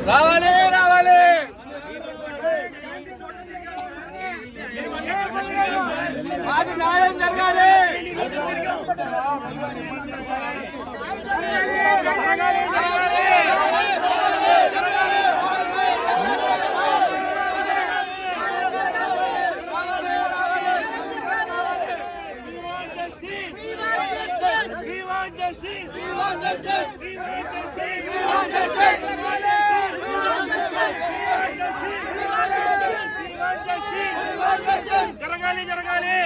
రావాలి రావాలి మాకు న్యాయం జరగాలి. జరగాలి జరగాలి జరగాలి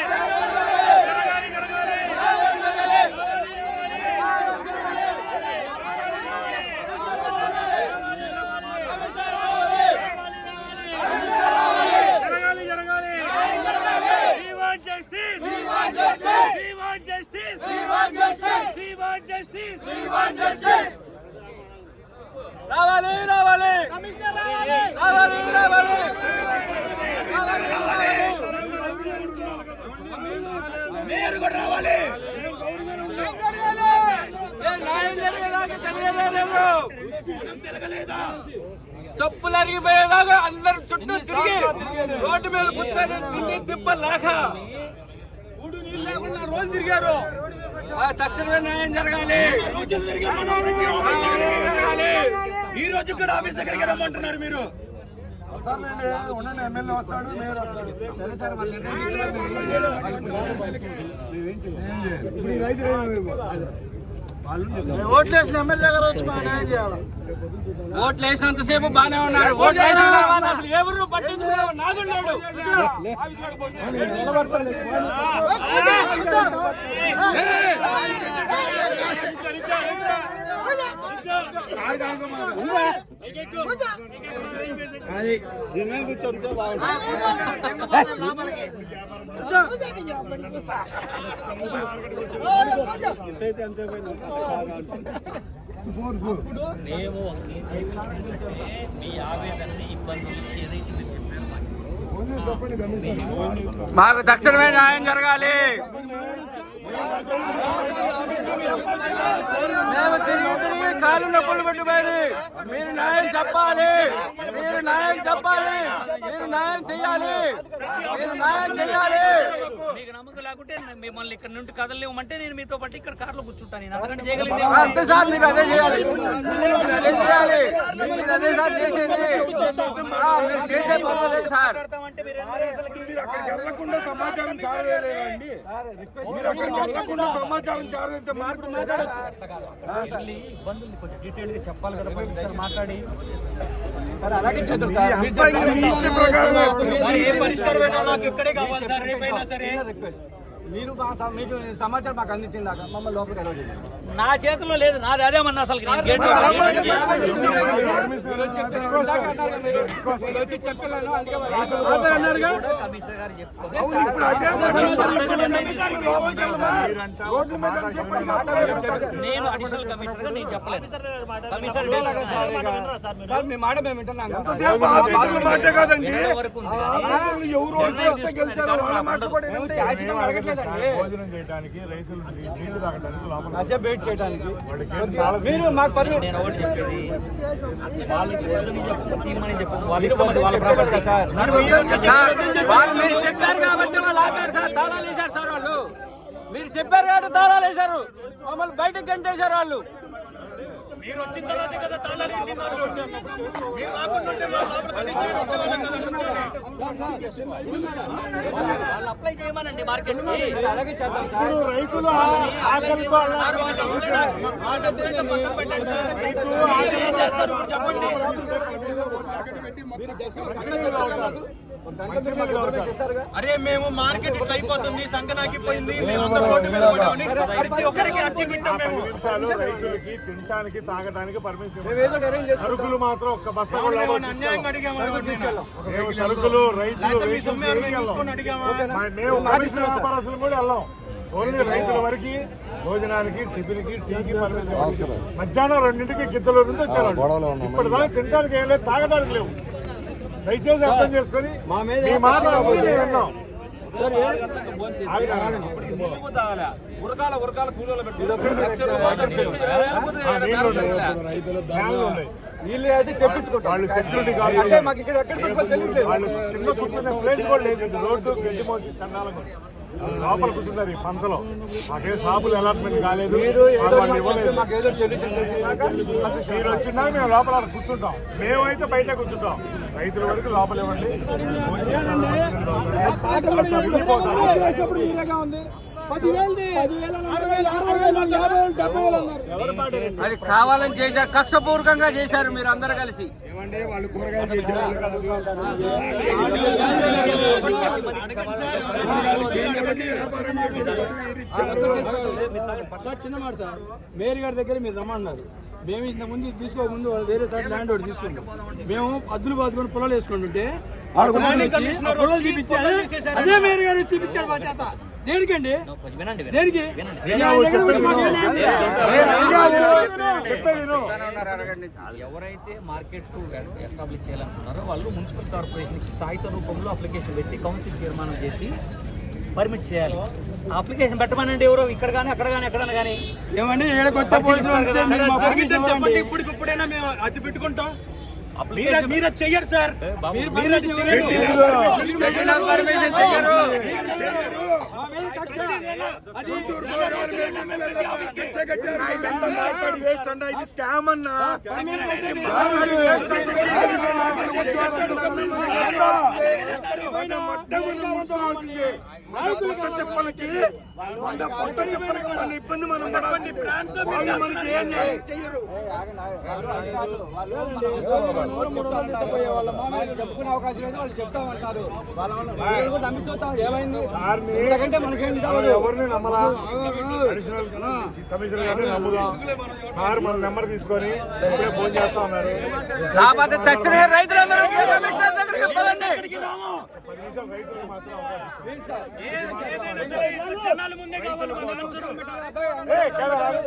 జరగాలి జరగాలి జరగాలి. We want justice. We want justice. We want justice. We want justice. We want justice. We want justice. రావాలి రావాలి కమిషనర్ రావాలి రావాలి రావాలి రావాలి రావాలి మేయర్ కూడా రావాలి. న్యాయం జరిగేదాకా తెలియలేదా? చెప్పులు అరిగిపోయేదాకా అందరు చుట్టూ తిరిగి రోడ్డు మీద కూర్చొని తిండి తిప్పలేక ఊడు నీళ్ళు లేకుండా రోజు తిరిగారు. తక్షణమే న్యాయం జరగాలి. ఈ రోజు కూడా ఆఫీస్ దగ్గరికి రమ్మంటున్నారు మీరు. ఎమ్మెల్యే వస్తాడు, మేయర్ వస్తాడు. ఓట్లేసిన ఎమ్మెల్యే గారు వచ్చి బాగా న్యాయం చేయాలి. ఓట్లు వేసినంతసేపు బాగానే ఉన్నారు. ఓట్లు వేసిన తర్వాత అసలు ఎవరు పట్టించుకునే నాదుడు లేడు. కూర్చొని మేము మీ ఆవేదనని ఇబ్బందులు ఏదైతే మాకు తక్షణమే న్యాయం జరగాలి. మేము తిరిగి తిరిగి కాలు నొప్పులు పట్టిపోయింది. మీరు న్యాయం చెప్పాలి. మీరు న్యాయం చెప్పాలి. మీరు న్యాయం చెయ్యాలి. మీరు న్యాయం చెయ్యాలి. మీకు నమ్మకం లేకుంటే మిమ్మల్ని ఇక్కడ నుండి కదలేమంటే నేను మీతో పాటు ఇక్కడ కార్లో కూర్చుంటాను. నేను అంతకంటే చేయగలిగింది అంతే సార్. మీరు అదే చేయాలి. మీరు అదే చేయాలి. మీరు అదే సార్ చేసేది. మీరు చేసే పర్వాలేదు సార్. అక్కడికి వెళ్ళకుండా సమాచారం చారవేలేదండి. మీరు అక్కడికి వెళ్ళకుండా సమాచారం చారవేస్తే మార్గం ఇబ్బందులు కొంచెం డీటెయిల్ గా చెప్పాలి కదా మాట్లాడి. ఏ పరిష్కారమైనా మాకు ఇక్కడే కావాలి సార్. రేపైనా సరే మీరు మీకు సమాచారం మాకు అందించింది దాకా మమ్మల్ని లోపలికి వెళ్ళదు. నా చేతిలో లేదు. నాది అదేమన్నా అసలు నేను అడిషనల్ కమిషనర్ గా నేను చెప్పలేదు. మీ మాట మేము వింటున్నాం. భోజనం చేయడానికి, రైతులు నీళ్లు తాగడానికి, లోపల మీరు మాకు నేను ఒకటి చెప్పేది వాళ్ళకి తీర్మానం చెప్పండి. వాళ్ళ ఇష్టం, అది వాళ్ళ ప్రాపర్టీ సార్. వాళ్ళు మీరు చెప్పారు కాబట్టి వాళ్ళు ఆపారు సార్. తాళాలు వేశారు సార్. వాళ్ళు మీరు చెప్పారు కాబట్టి తాళాలు వేశారు. మమ్మల్ని బయటకు గంటేశారు వాళ్ళు. మీరు వచ్చిన తర్వాత కదా తాళాలు వేసి వాళ్ళు మీరు రాకుంటుంటే వాళ్ళు అప్లై చేయమనండి మార్కెట్ కి. రైతులు ఆకలితో చెప్పండి. అరే మేము మార్కెట్ ఇట్లా అయిపోతుంది, సంకనాకిపోయింది, మేమందరం రోడ్డు మీద పడామని ప్రతి ఒక్కరికి అర్జీ పెట్టాం. మేము రైతులకి తినడానికి తాగడానికి పర్మిషన్, సరుకులు మాత్రం ఒక్క బస్తా అన్యాయంగా అడిగాము. సరుకులు రైతులు మేము కమిషన్ అడిగాము. వ్యాపారస్తులు కూడా వెళ్ళాం. ఓన్లీ రైతుల వరకు భోజనానికి, టిఫిన్కి, టీకి పర్మిషన్. మధ్యాహ్నం 2ంటికి గిద్దలూరు నుంచి వచ్చారు. ఇప్పటిదాకా తినడానికి ఏం లేదు, తాగడానికి లేవు. దయచేసి అర్థం చేసుకొని మీ మాట విన్నాం. ఉరకాల కూలీలో పెట్టి వీళ్ళు అయితే తెప్పించుకుంటారు. వాళ్ళు సెక్యూరిటీ కాదు, మాకు ఇక్కడ ఎక్కడ తెలియదు. వాళ్ళు కింద కూర్చున్న ప్లేస్ కూడా లేదు. రోడ్డు గడ్డి మోసి చండాలంగా లోపల కూర్చున్నారు ఈ పంచలో. మాకేం షాపులు అలాట్మెంట్ కాలేదు. మీరు వచ్చినా మేము లోపల కూర్చుంటాం. మేమైతే బయట కూర్చుంటాం. రైతుల వరకు లోపల ఇవ్వండి. అది కావాలని చేశారు, కక్షపూర్వకంగా చేశారు మీరు అందరు కలిసి. వాళ్ళు కూరగాయలు చేశారు. సార్ చిన్న మాట సార్, మేయర్ గారి దగ్గర మీరు రమ్మన్నారు. మేము ఇంత ముందు తీసుకోకముందు వేరే సైడ్ ల్యాండ్ ఒకటి తీసుకుంటాం. మేము అద్దులు బాదుకొని పొలాలు వేసుకుంటుంటే పొలాలు తీపిచ్చారు. అదే మేయర్ గారు తీపిచ్చారు మా చేత. దేనికండి? దేనికి? ఎవరైతే మార్కెట్ ఎస్టాబ్లిష్ చేయాలనుకున్నారో వాళ్ళు మున్సిపల్ కార్పొరేషన్ కాగిత రూపంలో అప్లికేషన్ పెట్టి కౌన్సిల్ తీర్మానం చేసి పర్మిట్ చేయాలి. ఆ అప్లికేషన్ పెట్టమనండి. ఎవరో ఇక్కడ కానీ అక్కడ కానీ ఎక్కడన్నా కానీ ఏమండి చెప్పండి. ఇప్పుడైనా మేము అడ్డు పెట్టుకుంటాం. మీరు చెయ్యరు సార్. ఇబ్బంది మనం చెప్పుకునే అవకాశం లేదు. వాళ్ళు చెప్తామంటారు. వాళ్ళు నమ్మిస్తాం. ఏమైంది? ఎందుకంటే మనకేం ఎవరిని నమ్మలా. అడిషనల్ కమిషనర్ గారిని నమ్ముదాం. సార్ మన నెంబర్ తీసుకొని ఫోన్ చేస్తా ఉన్నారు. తక్షణమే రైతులందరూ కమిషనర్ దగ్గరికి పదండి. 10 నిమిషాలు రైతులకు మాత్రం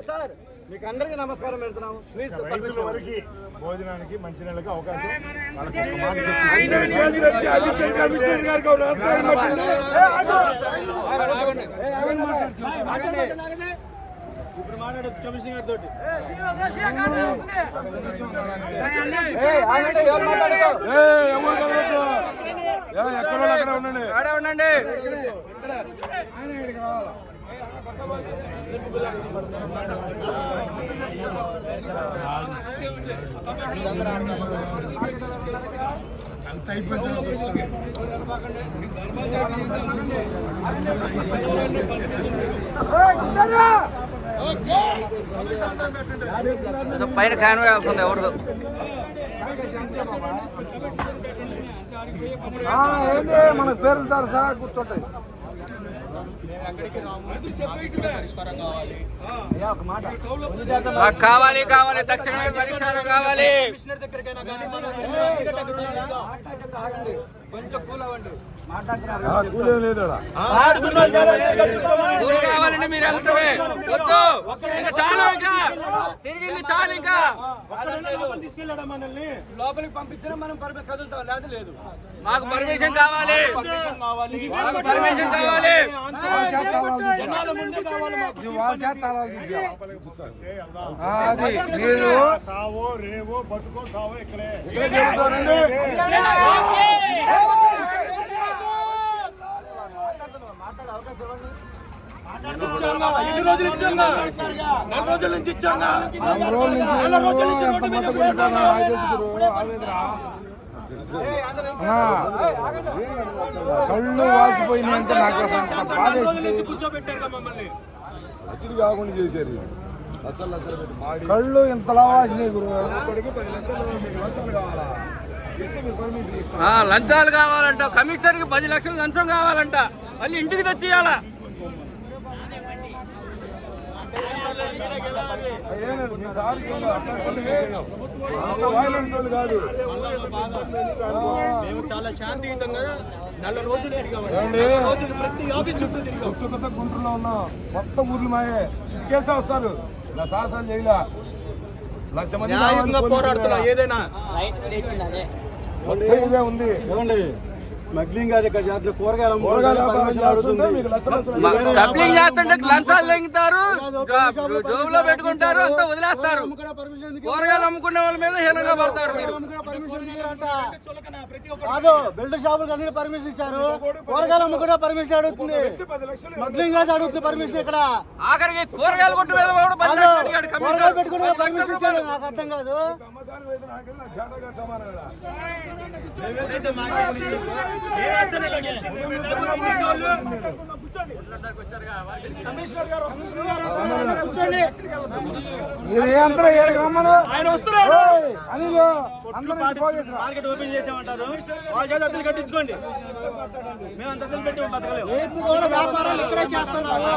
సార్ మీకు అందరికీ నమస్కారం పెడుతున్నాము. రైతుల వరకు భోజనానికి మంచినీళ్ళకి అవకాశం ఇప్పుడు మాట్లాడచ్చు కమిషనర్ గారితో. ఎక్కడో అక్కడ ఉండండి. అంత అయిపోయింది. పైన కాన్వే అవుతుంది ఎవరు మన పేరుతారు సార్ కూర్చోండి. కావాలి కావాలి తక్షణమే పరిష్కారం కావాలి. కొంచెం కూల్ అవ్వండి. కావాలండి మీరు వెళ్తామే. వద్దు ఇంకా చాలా, ఇంకా తిరిగింది చాలా. ఇంకా తీసుకెళ్ళాడా మనల్ని? లోపలికి పంపిస్తేనే మనం కదులుతాం. లేదు లేదు మాకు పర్మిషన్ కావాలి. మాకు పర్మిషన్ కావాలి. మీరు సావో రేవో బతుకో సావో ఇక్కడే. ఎన్ని రోజులు ఇచ్చాంగా? 4 రోజుల నుంచి ఇచ్చాంగా. కళ్ళు వాసిపోయినాయంటే నాకు కూర్చోబెట్టారు మమ్మల్ని. అచ్చుడు కాకుండా చేశారు. లక్షలు లక్షలు పెట్టి మాడి కళ్ళు ఇంతలా వాసినాయి గురు. ఒక్కడికి 10 లక్షలు మీకు లంచాలు కావాలా? ఇస్తే మీరు పర్మిషన్ ఇస్తారు. లంచాలు కావాలంట. కమిషనర్ కి 10 లక్షలు లంచం కావాలంట. మళ్ళీ ఇంటికి తెచ్చి ఇవ్వాలా? కాదు. మేము చాలా శాంతియుతంగా 4 రోజులు ప్రతి ఆఫీస్ చుట్టూ తిరిగాం. కొత్త గుంటూరులో ఉన్నాం. మొత్తం ఊర్లు మాయే చిటికేసే వస్తారు. నా సాహసాలు చేయలే. 1,00,000 మంది న్యాయంగా పోరాడుతున్నా. ఏదైనా మొత్తం ఇదే ఉంది. ఏమండి స్మగ్లింగ్ కాదు ఇక్కడ చేస్తే కూరగాయలు పర్మిషన్ అడుగుతుంది. స్మగ్లింగ్ చేస్తుంటే లంచాలు లెంగుతారు, జోబులో పెట్టుకుంటారు, అంతా వదిలేస్తారు. కూరగాయలు అమ్ముకునే వాళ్ళ మీద హీనంగా పడతారు మీరు. కాదు బిల్డర్ షాపులకు అన్ని పర్మిషన్ ఇచ్చారు, కూరగాయలు అమ్ముకునే పర్మిషన్ అడుగుతుంది. స్మగ్లింగ్ కాదు అడుగుతుంది పర్మిషన్ ఇక్కడ. ఆఖరికి కూరగాయలు కొట్టు మీద కూడా కూరగాయలు పెట్టుకునే పర్మిషన్ ఇచ్చారు, నాకు అర్థం కాదు. ఆయన వస్తున్నాడు. మార్కెట్ ఓపెన్ చేసామంటారు, వాళ్ళ చేత అద్దెలు కట్టించుకోండి. మేము అంత అద్దెలు పెట్టి బతకలేము. వ్యాపారాలు ఇక్కడే చేస్తున్నారు.